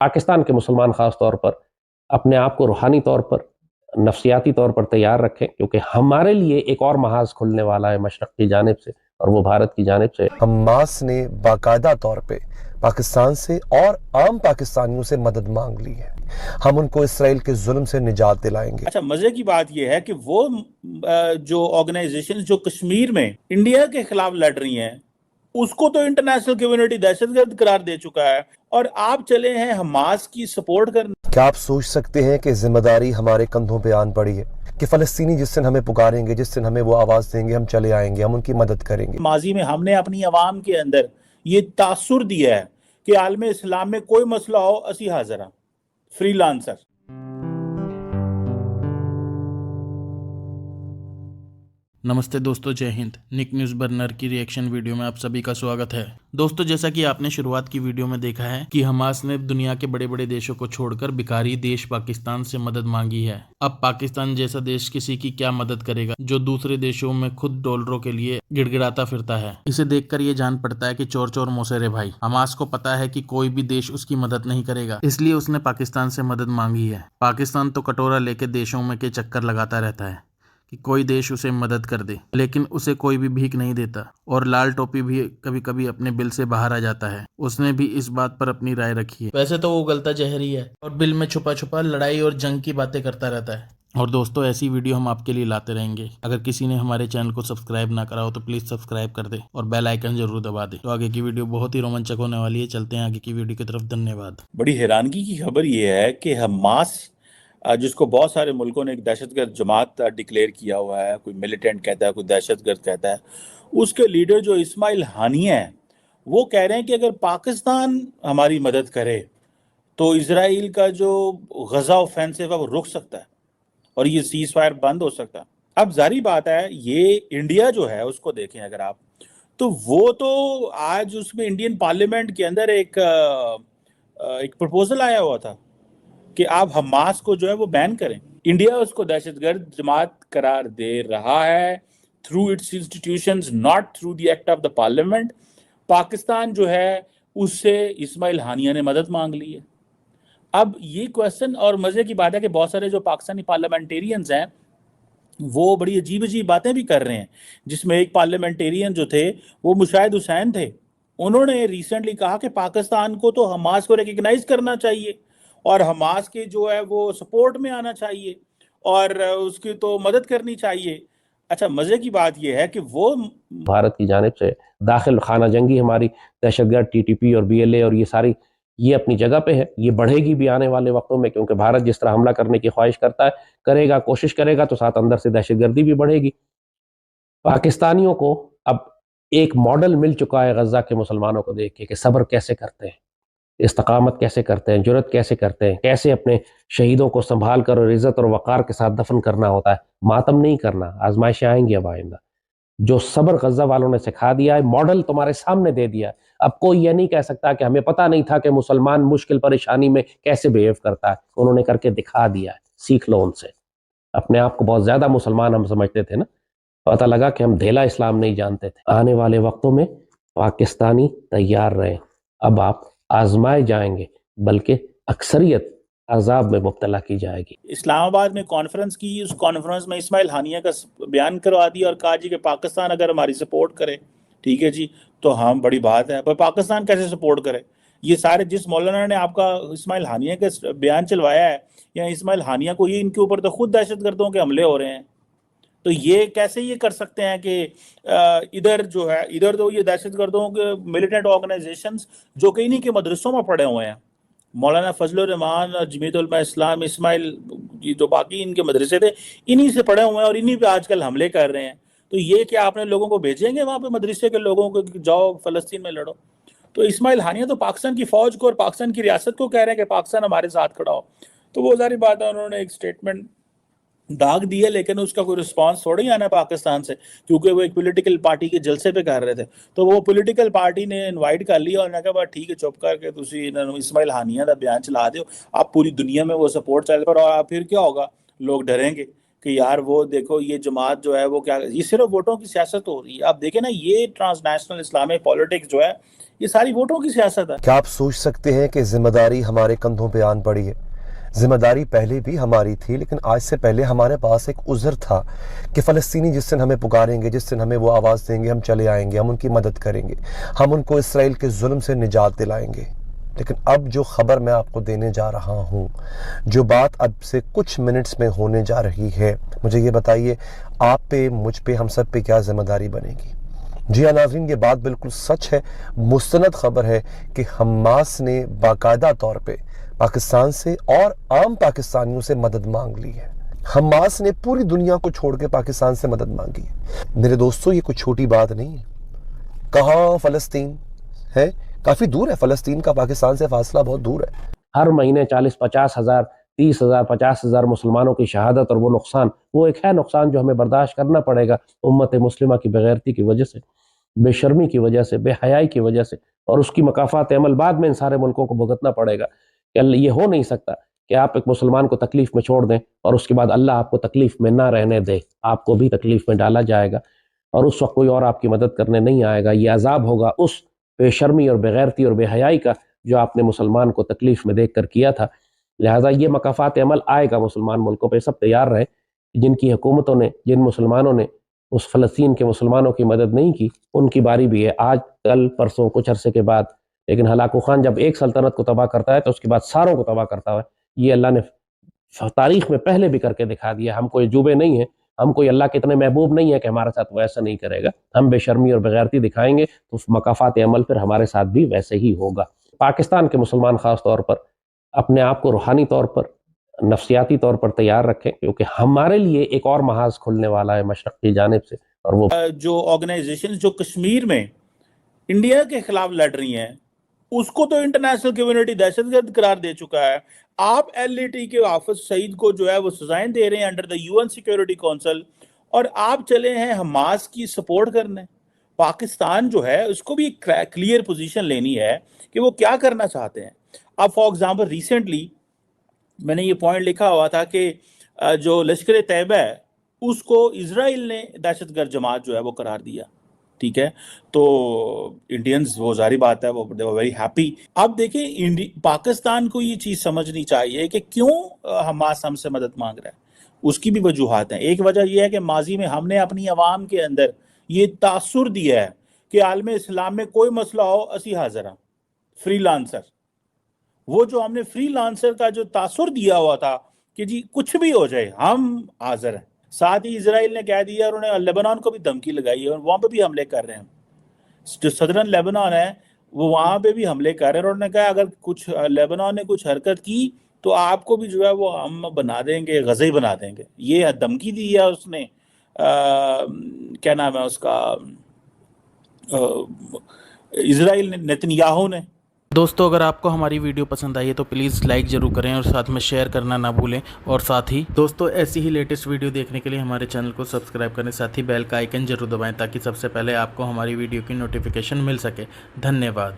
پاکستان کے مسلمان خاص طور پر اپنے آپ کو روحانی طور پر نفسیاتی طور پر تیار رکھیں، کیونکہ ہمارے لیے ایک اور محاذ کھلنے والا ہے مشرق کی جانب سے، اور وہ بھارت کی جانب سے۔ حماس نے باقاعدہ طور پہ پاکستان سے اور عام پاکستانیوں سے مدد مانگ لی ہے۔ ہم ان کو اسرائیل کے ظلم سے نجات دلائیں گے۔ اچھا، مزے کی بات یہ ہے کہ وہ جو آرگنائزیشن جو کشمیر میں انڈیا کے خلاف لڑ رہی ہیں، اس کو تو انٹرنیشنل کمیونٹی دہشت گرد قرار دے چکا ہے، اور آپ چلے ہیں حماس کی سپورٹ کرنے۔ کیا آپ سوچ سکتے ہیں کہ ذمہ داری ہمارے کندھوں پہ آن پڑی ہے کہ فلسطینی جس دن ہمیں پکاریں گے، جس دن ہمیں وہ آواز دیں گے، ہم چلے آئیں گے، ہم ان کی مدد کریں گے۔ ماضی میں ہم نے اپنی عوام کے اندر یہ تاثر دیا ہے کہ عالم اسلام میں کوئی مسئلہ ہو اسی حاضر ہیں، فری لانسر۔ نمستے دوستو، جے ہند۔ نک نیوز برنر کی ریئیکشن ویڈیو میں آپ سبھی کا سواگت ہے۔ دوستو، جیسا کہ آپ نے شروعات کی ویڈیو میں دیکھا ہے کہ حماس نے دنیا کے بڑے بڑے دیشوں کو چھوڑ کر بھکاری دیش پاکستان سے مدد مانگی ہے۔ اب پاکستان جیسا دیش کسی کی کیا مدد کرے گا جو دوسرے دیشوں میں خود ڈالروں کے لیے گڑ گڑاتا پھرتا ہے؟ اسے دیکھ کر یہ جان پڑتا ہے کہ چور چور موسیرے بھائی۔ حماس کو پتا ہے کہ کوئی بھی دیش اس کی مدد نہیں کرے گا، اس لیے اس نے پاکستان سے مدد مانگی ہے۔ پاکستان تو کٹورا لے کے دیشوں میں کے چکر لگاتا رہتا ہے کہ کوئی دیش اسے مدد کر دے، لیکن اسے کوئی بھی بھیک نہیں دیتا، اور لال ٹوپی بھی کبھی کبھی اپنے بل سے باہر آ جاتا ہے۔ اس نے بھی اس بات پر اپنی رائے رکھی ہے۔ ویسے تو وہ اگلتا زہر ہی ہے اور بل میں چھپا چھپا لڑائی اور جنگ کی باتیں کرتا رہتا ہے۔ اور دوستو، ایسی ویڈیو ہم آپ کے لیے لاتے رہیں گے۔ اگر کسی نے ہمارے چینل کو سبسکرائب نہ کرا ہو تو پلیز سبسکرائب کر دے اور بیل آئیکن ضرور دبا دے۔ تو آگے کی ویڈیو بہت ہی رومانچک ہونے والی ہے، چلتے ہیں آگے کی ویڈیو کی طرف۔ دھنیہ واد۔ بڑی حیرانگی کی خبر یہ ہے کہ حماس، جس کو بہت سارے ملکوں نے ایک دہشت گرد جماعت ڈکلیئر کیا ہوا ہے، کوئی ملیٹنٹ کہتا ہے، کوئی دہشت گرد کہتا ہے، اس کے لیڈر جو اسماعیل ہانیہ ہیں، وہ کہہ رہے ہیں کہ اگر پاکستان ہماری مدد کرے تو اسرائیل کا جو غزہ آفینسو ہے وہ رک سکتا ہے اور یہ سیز فائر بند ہو سکتا ہے۔ اب ظاہری بات ہے، یہ انڈیا جو ہے اس کو دیکھیں اگر آپ، تو وہ تو آج اس میں انڈین پارلیمنٹ کے اندر ایک پروپوزل آیا ہوا تھا کہ آپ حماس کو جو ہے وہ بین کریں۔ انڈیا اس کو دہشت گرد جماعت قرار دے رہا ہے through its institutions, not through the act of the parliament. Pakistan جو ہے اس سے اسماعیل ہانیہ نے مدد مانگ لی ہے۔ اب یہ کویسچن، اور مزے کی بات ہے کہ بہت سارے جو پاکستانی پارلیمنٹیرینز ہیں وہ بڑی عجیب عجیب باتیں بھی کر رہے ہیں، جس میں ایک پارلیمنٹیرین جو تھے وہ مشاہد حسین تھے۔ انہوں نے ریسنٹلی کہا کہ پاکستان کو تو حماس کو ریکگنائز کرنا چاہیے اور حماس کے جو ہے وہ سپورٹ میں آنا چاہیے اور اس کی تو مدد کرنی چاہیے۔ اچھا، مزے کی بات یہ ہے کہ وہ بھارت کی جانب سے داخل خانہ جنگی ہماری دہشت گرد ٹی ٹی پی اور بی ایل اے اور یہ ساری، یہ اپنی جگہ پہ ہے، یہ بڑھے گی بھی آنے والے وقتوں میں، کیونکہ بھارت جس طرح حملہ کرنے کی خواہش کرتا ہے، کرے گا، کوشش کرے گا، تو ساتھ اندر سے دہشت گردی بھی بڑھے گی۔ پاکستانیوں کو اب ایک ماڈل مل چکا ہے غزہ کے مسلمانوں کو دیکھ کے کہ صبر کیسے کرتے ہیں، استقامت کیسے کرتے ہیں، جرأت کیسے کرتے ہیں، کیسے اپنے شہیدوں کو سنبھال کر اور عزت اور وقار کے ساتھ دفن کرنا ہوتا ہے، ماتم نہیں کرنا۔ آزمائشیں آئیں گی اب آئندہ، جو صبر غزہ والوں نے سکھا دیا ہے، ماڈل تمہارے سامنے دے دیا ہے۔ اب کوئی یہ نہیں کہہ سکتا کہ ہمیں پتہ نہیں تھا کہ مسلمان مشکل پریشانی میں کیسے بیہیو کرتا ہے، انہوں نے کر کے دکھا دیا ہے، سیکھ لو ان سے۔ اپنے آپ کو بہت زیادہ مسلمان ہم سمجھتے تھے نا، پتہ لگا کہ ہم دھیلا اسلام نہیں جانتے تھے۔ آنے والے وقتوں میں پاکستانی تیار رہیں، اب آپ آزمائے جائیں گے، بلکہ اکثریت عذاب میں مبتلا کی جائے گی۔ اسلام آباد میں کانفرنس کی، اس کانفرنس میں اسماعیل ہانیہ کا بیان کروا دیا اور کہا جی کہ پاکستان اگر ہماری سپورٹ کرے، ٹھیک ہے جی، تو ہم بڑی بات ہے، پر پاکستان کیسے سپورٹ کرے؟ یہ سارے جس مولانا نے آپ کا اسماعیل ہانیہ کا بیان چلوایا ہے، یا اسماعیل ہانیہ کو، یہ ان کے اوپر تو خود دہشت گردوں کے حملے ہو رہے ہیں، تو یہ کیسے یہ کر سکتے ہیں کہ ادھر جو ہے، ادھر تو یہ دہشت گردوں کے ملیٹنٹ آرگنائزیشنز جو کہ انہی کے مدرسوں میں پڑے ہوئے ہیں، مولانا فضل الرحمان اور جمیعت علماء اسلام، اسماعیل، یہ جو باقی ان کے مدرسے تھے، انہی سے پڑھے ہوئے ہیں اور انہی پہ آج کل حملے کر رہے ہیں۔ تو یہ کہ آپ نے لوگوں کو بھیجیں گے وہاں پہ، مدرسے کے لوگوں کو، جاؤ فلسطین میں لڑو؟ تو اسماعیل ہانیہ تو پاکستان کی فوج کو اور پاکستان کی ریاست کو کہہ رہے ہیں کہ پاکستان ہمارے ساتھ کھڑا ہو۔ تو وہ ظاہری بات ہے، انہوں نے ایک سٹیٹمنٹ داغ دی ہے، لیکن اس کا کوئی رسپانس تھوڑا ہی آنا ہے پاکستان سے، کیونکہ وہ ایک پولیٹیکل پارٹی کے جلسے پہ کر رہے تھے، تو وہ پولیٹیکل پارٹی نے انوائٹ کر لیا اور انہوں نے کہا بات ٹھیک ہے، چپ کر کے تسی اسماعیل ہانیہ کا بیان چلا دیو، آپ پوری دنیا میں وہ سپورٹ چل کر، اور پھر کیا ہوگا؟ لوگ ڈریں گے کہ یار وہ دیکھو یہ جماعت جو ہے وہ کیا، یہ صرف ووٹوں کی سیاست ہو رہی ہے۔ آپ دیکھیں نا، یہ ٹرانس نیشنل اسلامک پالیٹکس جو ہے یہ ساری ووٹوں کی سیاست ہے. کیا آپ سوچ سکتے ہیں کہ ذمہ داری ہمارے کندھوں پہ آن پڑی ہے؟ ذمہ داری پہلے بھی ہماری تھی، لیکن آج سے پہلے ہمارے پاس ایک عذر تھا کہ فلسطینی جس دن ہمیں پکاریں گے، جس دن ہمیں وہ آواز دیں گے، ہم چلے آئیں گے، ہم ان کی مدد کریں گے، ہم ان کو اسرائیل کے ظلم سے نجات دلائیں گے. لیکن اب جو خبر میں آپ کو دینے جا رہا ہوں، جو بات اب سے کچھ منٹس میں ہونے جا رہی ہے، مجھے یہ بتائیے آپ پہ، مجھ پہ، ہم سب پہ کیا ذمہ داری بنے گی؟ جی ہاں ناظرین، یہ بات بالکل سچ ہے، مستند خبر ہے کہ حماس نے باقاعدہ طور پہ پاکستان سے اور عام پاکستانیوں سے مدد مانگ لی ہے. حماس نے پوری دنیا کو چھوڑ کے پاکستان سے مدد مانگی ہے. میرے دوستو، یہ کوئی چھوٹی بات نہیں ہے. کہاں فلسطین ہے؟ کافی دور ہے. فلسطین کا پاکستان سے فاصلہ بہت دور ہے. ہر مہینے 40-50 ہزار 30 ہزار 50 ہزار مسلمانوں کی شہادت، اور وہ نقصان، وہ ایک ہے نقصان جو ہمیں برداشت کرنا پڑے گا امت مسلمہ کی بغیرتی کی وجہ سے، بے شرمی کی وجہ سے، بے حیائی کی وجہ سے، اور اس کی مکافات عمل بعد میں ان سارے ملکوں کو بھگتنا پڑے گا. کہ یہ ہو نہیں سکتا کہ آپ ایک مسلمان کو تکلیف میں چھوڑ دیں اور اس کے بعد اللہ آپ کو تکلیف میں نہ رہنے دے، آپ کو بھی تکلیف میں ڈالا جائے گا، اور اس وقت کوئی اور آپ کی مدد کرنے نہیں آئے گا. یہ عذاب ہوگا اس بے شرمی اور بغیرتی اور بے حیائی کا جو آپ نے مسلمان کو تکلیف میں دیکھ کر کیا تھا. لہٰذا یہ مکافات عمل آئے گا مسلمان ملکوں پہ. سب تیار رہے. جن کی حکومتوں نے، جن مسلمانوں نے اس فلسطین کے مسلمانوں کی مدد نہیں کی، ان کی باری بھی ہے آج، کل، پرسوں، کچھ عرصے کے بعد. لیکن ہلاکو خان جب ایک سلطنت کو تباہ کرتا ہے تو اس کے بعد ساروں کو تباہ کرتا ہے. یہ اللہ نے تاریخ میں پہلے بھی کر کے دکھا دیا. ہم کوئی عجوبے نہیں ہیں، ہم کوئی اللہ کے اتنے محبوب نہیں ہے کہ ہمارے ساتھ وہ ایسا نہیں کرے گا. ہم بے شرمی اور بغیرتی دکھائیں گے تو مکافات عمل پھر ہمارے ساتھ بھی ویسے ہی ہوگا. پاکستان کے مسلمان خاص طور پر اپنے آپ کو روحانی طور پر، نفسیاتی طور پر تیار رکھیں، کیونکہ ہمارے لیے ایک اور محاذ کھلنے والا ہے مشرق کی جانب سے. اور وہ جو آرگنائزیشن جو کشمیر میں انڈیا کے خلاف لڑ رہی ہیں، اس کو تو انٹرنیشنل کمیونٹی دہشت گرد قرار دے چکا ہے. آپ ایل اے ٹی کے حافظ سعید کو جو ہے وہ سزائیں دے رہے ہیں under the UN security council, اور آپ چلے ہیں حماس کی سپورٹ کرنے. پاکستان جو ہے اس کو بھی کلیئر پوزیشن لینی ہے کہ وہ کیا کرنا چاہتے ہیں. اب فار ایگزامپل ریسنٹلی میں نے یہ پوائنٹ لکھا ہوا تھا کہ جو لشکر طیبہ ہے اس کو اسرائیل نے دہشت گرد جماعت جو ہے وہ قرار دیا. ٹھیک ہے، تو انڈینز، وہ ظاہری بات ہے، وہ ویری ہیپی. اب دیکھیں پاکستان کو یہ چیز سمجھنی چاہیے کہ کیوں حماس ہم سے مدد مانگ رہا ہے. اس کی بھی وجوہات ہیں. ایک وجہ یہ ہے کہ ماضی میں ہم نے اپنی عوام کے اندر یہ تاثر دیا ہے کہ عالم اسلام میں کوئی مسئلہ ہو اسی حاضر ہیں، فری لانسر. وہ جو ہم نے فری لانسر کا جو تاثر دیا ہوا تھا کہ جی کچھ بھی ہو جائے ہم حاضر ہیں. ساتھ ہی اسرائیل نے کہہ دیا، اور انہوں نے لیبنان کو بھی دھمکی لگائی ہے، اور وہاں پہ بھی حملے کر رہے ہیں. جو صدرن لیبنان ہے وہ وہاں پہ بھی حملے کر رہے ہیں، اور انہوں نے کہا اگر کچھ لیبنان نے کچھ حرکت کی تو آپ کو بھی جو ہے وہ ہم بنا دیں گے، غزی بنا دیں گے. یہ دھمکی دی ہے اس نے، کیا نام ہے اس کا، اسرائیل نے، نتنیاہو نے. دوستو اگر آپ کو ہماری ویڈیو پسند آئی ہے تو پلیز لائک ضرور کریں اور ساتھ میں شیئر کرنا نہ بھولیں. اور ساتھ ہی دوستو ایسی ہی لیٹسٹ ویڈیو دیکھنے کے لیے ہمارے چینل کو سبسکرائب کریں، ساتھ ہی بیل کا آئیکن ضرور دبائیں تاکہ سب سے پہلے آپ کو ہماری ویڈیو کی نوٹیفیکیشن مل سکے. دھنیہ واد.